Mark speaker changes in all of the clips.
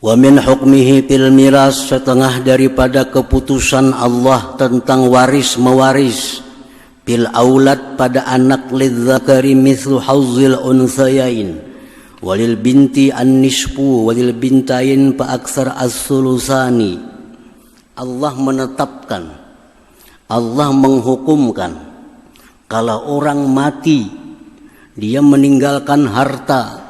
Speaker 1: Wa min hukmihi fil miras, setengah daripada keputusan Allah tentang waris mewaris, fil aulad pada anak, lidzakari mithlu hazzil unthayain, walil binti an-nisfu walil bintain fa aktsar as-sulusani. Allah menetapkan, Allah menghukumkan, kalau orang mati dia meninggalkan harta,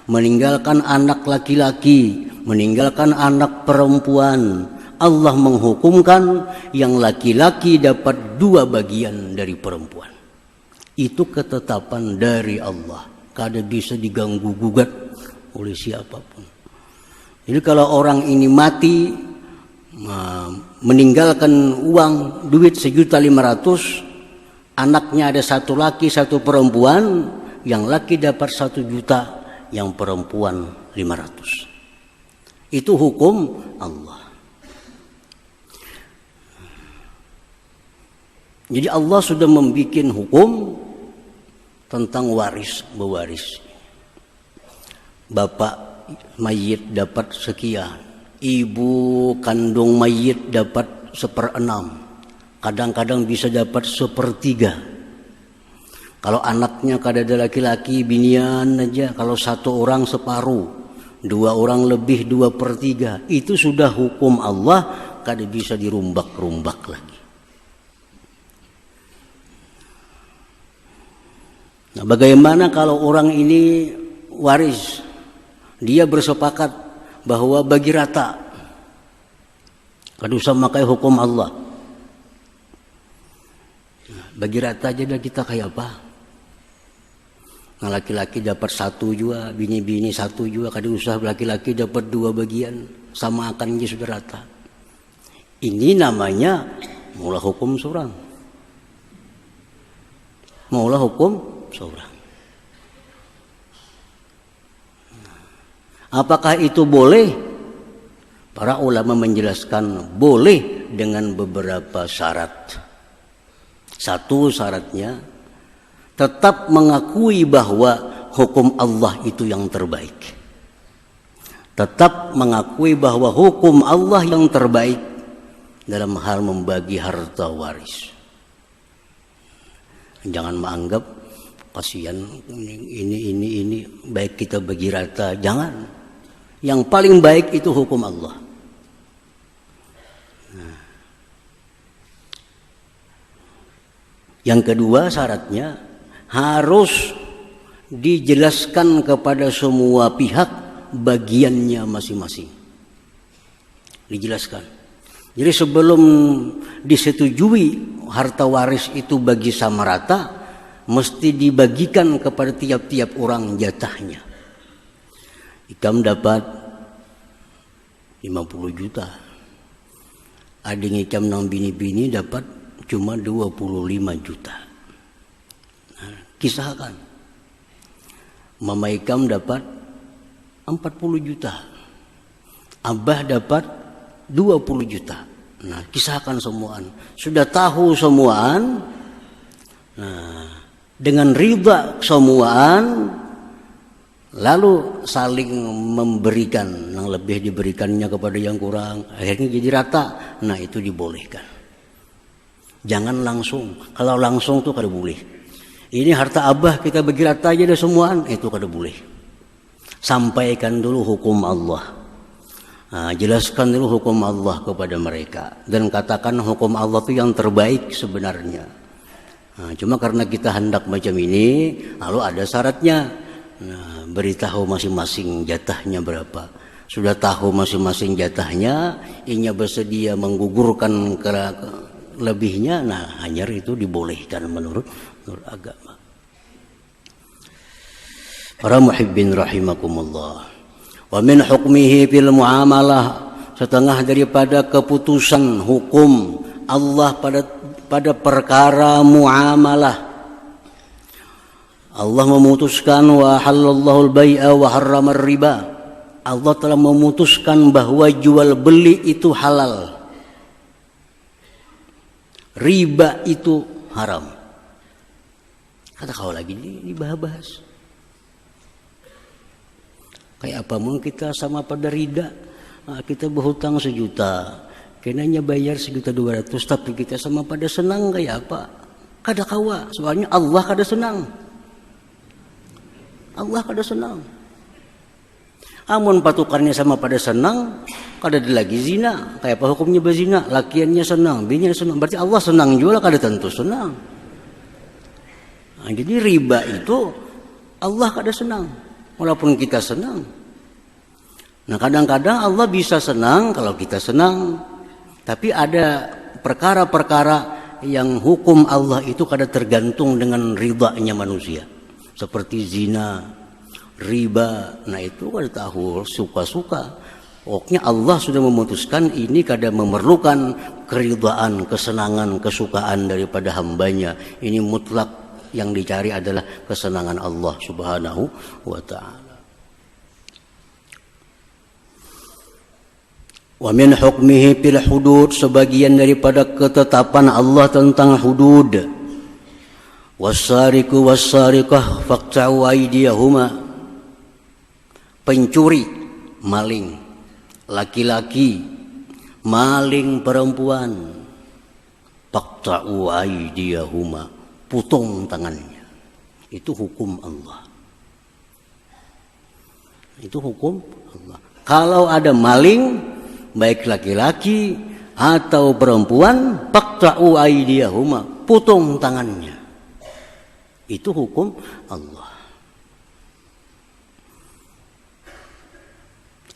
Speaker 1: meninggalkan anak laki-laki, meninggalkan anak perempuan, Allah menghukumkan yang laki-laki dapat 2 bagian dari perempuan. Itu ketetapan dari Allah, kada bisa diganggu gugat oleh siapapun. Jadi kalau orang ini mati meninggalkan uang duit 1.500.000, anaknya ada 1 laki 1 perempuan, yang laki dapat 1 juta, yang perempuan 500. Itu hukum Allah. Jadi Allah sudah membuat hukum tentang waris mewaris. Bapak mayit dapat sekian, ibu kandung mayit dapat 1/6, kadang-kadang bisa dapat 1/3. Kalau anaknya kada ada laki-laki, binian aja, kalau 1 orang separuh, 2 orang lebih 2/3. Itu sudah hukum Allah, kada bisa dirumbak-rumbak lagi. Nah, bagaimana kalau orang ini waris, dia bersepakat bahwa bagi rata, kada usah makai hukum Allah. Nah, bagi rata aja dah kita kayak apa? Nah, laki-laki dapat 1 juga, bini-bini 1 juga, kada usah laki-laki dapat 2 bagian, sama akan aja sudah rata. Ini namanya maulah hukum seorang. Maulah hukum seorang. Apakah itu boleh? Para ulama menjelaskan boleh dengan beberapa syarat. 1 syaratnya, tetap mengakui bahwa hukum Allah itu yang terbaik. Tetap mengakui bahwa hukum Allah yang terbaik dalam hal membagi harta waris. Jangan menganggap kasihan ini baik kita bagi rata, jangan. Yang paling baik itu hukum Allah. Nah. Yang kedua syaratnya, harus dijelaskan kepada semua pihak bagiannya masing-masing. Dijelaskan. Jadi sebelum disetujui harta waris itu bagi sama rata, mesti dibagikan kepada tiap-tiap orang jatahnya. Ikam dapat 50 juta. Adik ikam nang bini-bini dapat cuma 25 juta. Kisahkan, mama ikam dapat 40 juta, abah dapat 20 juta. Nah, kisahkan semuaan. Sudah tahu semuaan. Nah, dengan riba semuaan, lalu saling memberikan, yang lebih diberikannya kepada yang kurang, akhirnya jadi rata. Nah, itu dibolehkan. Jangan langsung. Kalau langsung tuh kada boleh. Ini harta abah kita bagi rata aja deh semuaan, itu kada boleh. Sampaikan dulu hukum Allah. Nah, jelaskan dulu hukum Allah kepada mereka dan katakan hukum Allah itu yang terbaik sebenarnya. Nah, cuma karena kita hendak macam ini, lalu ada syaratnya. Nah, beritahu masing-masing jatahnya berapa. Sudah tahu masing-masing jatahnya, inya bersedia menggugurkan lebihnya. Nah, hanyar itu dibolehkan menurut agama. Para muhibbin rahimakumullah. Wa min hukmihi fil muamalah, setengah daripada keputusan hukum Allah pada perkara muamalah. Allah memutuskan wa halallahu al-bai'a wa harrama riba. Allah telah memutuskan bahwa jual beli itu halal. Riba itu haram. Kata kau lagi dibahas. Kayak apa mau kita sama pada rida, Kita berhutang 1 juta, kenanya bayar 1.200.000, tapi kita sama pada senang kayak apa? Kada kawa, soalnya Allah kada senang. Allah kada senang. Amun patukannya sama pada senang, kada ada lagi zina. Kayak apa hukumnya berzina? Lakiannya senang, bininya senang. Berarti Allah senang juga, kada tentu senang. Jadi riba itu Allah kada senang, walaupun kita senang. Nah kadang-kadang Allah bisa senang kalau kita senang, tapi ada perkara-perkara yang hukum Allah itu kada tergantung dengan ridanya manusia, seperti zina, riba. Nah itu kada tahu suka-suka. Pokoknya Allah sudah memutuskan ini kada memerlukan keridaan, kesenangan, kesukaan daripada hambanya. Ini mutlak, yang dicari adalah kesenangan Allah Subhanahu wa ta'ala. Wa min hukmihi fil hudud, sebagian daripada ketetapan Allah tentang hudud. Wassariqu wassariqah faqta'u aydiyahuma, pencuri, maling laki-laki, maling perempuan, faqta'u aydiyahuma, potong tangannya. Itu hukum Allah. Itu hukum Allah. Kalau ada maling, baik laki-laki atau perempuan, faqta'u aydiyahuma, potong tangannya. Itu hukum Allah.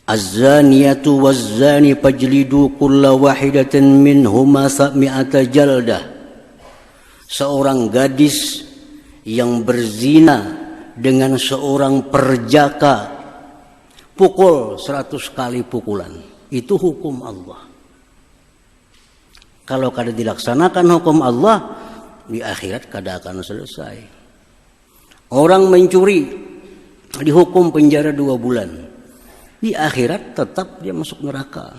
Speaker 1: Az-zaniyatu waz-zani fajlidu kulla wahidatin minhuma 100 jaldah. Seorang gadis yang berzina dengan seorang perjaka, pukul 100 kali pukulan. Itu hukum Allah. Kalau kada dilaksanakan hukum Allah, di akhirat kada akan selesai. Orang mencuri dihukum penjara 2 bulan. Di akhirat tetap dia masuk neraka.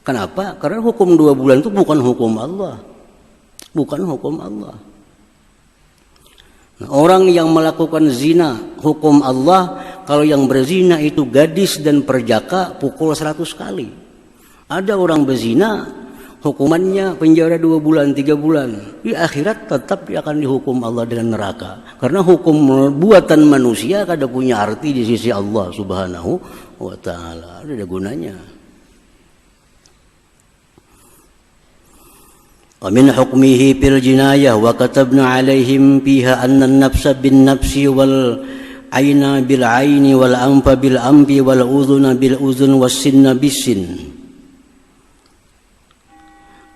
Speaker 1: Kenapa? Karena hukum 2 bulan itu bukan hukum Allah. Bukan hukum Allah. Nah, orang yang melakukan zina, hukum Allah, kalau yang berzina itu gadis dan perjaka, pukul 100 kali. Ada orang berzina, hukumannya penjara 2 bulan, 3 bulan. Di akhirat tetap dia akan dihukum Allah dengan neraka. Karena hukum buatan manusia kada punya arti di sisi Allah Subhanahu wa ta'ala. Ada gunanya. Wa min hukmihi fil jinayah wa katabna alaihim fiha anna an-nafsa bin nafsi wal aina bil aini wal anfa bil anfi wal udhuna bil udhun was sinna bis sin.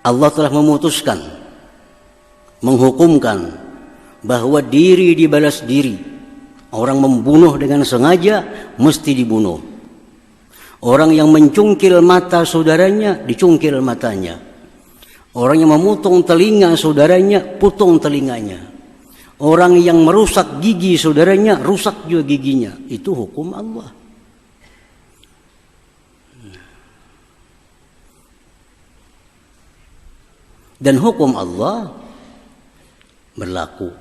Speaker 1: Allah telah memutuskan, menghukumkan bahwa diri dibalas diri. Orang membunuh dengan sengaja mesti dibunuh. Orang yang mencungkil mata saudaranya dicungkil matanya. Orang yang memotong telinga saudaranya, potong telinganya. Orang yang merusak gigi saudaranya, rusak juga giginya. Itu hukum Allah. Dan hukum Allah berlaku.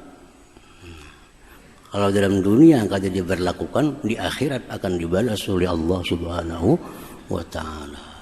Speaker 1: Kalau dalam dunia kada diberlakukan, di akhirat akan dibalas oleh Allah Subhanahu wa ta'ala.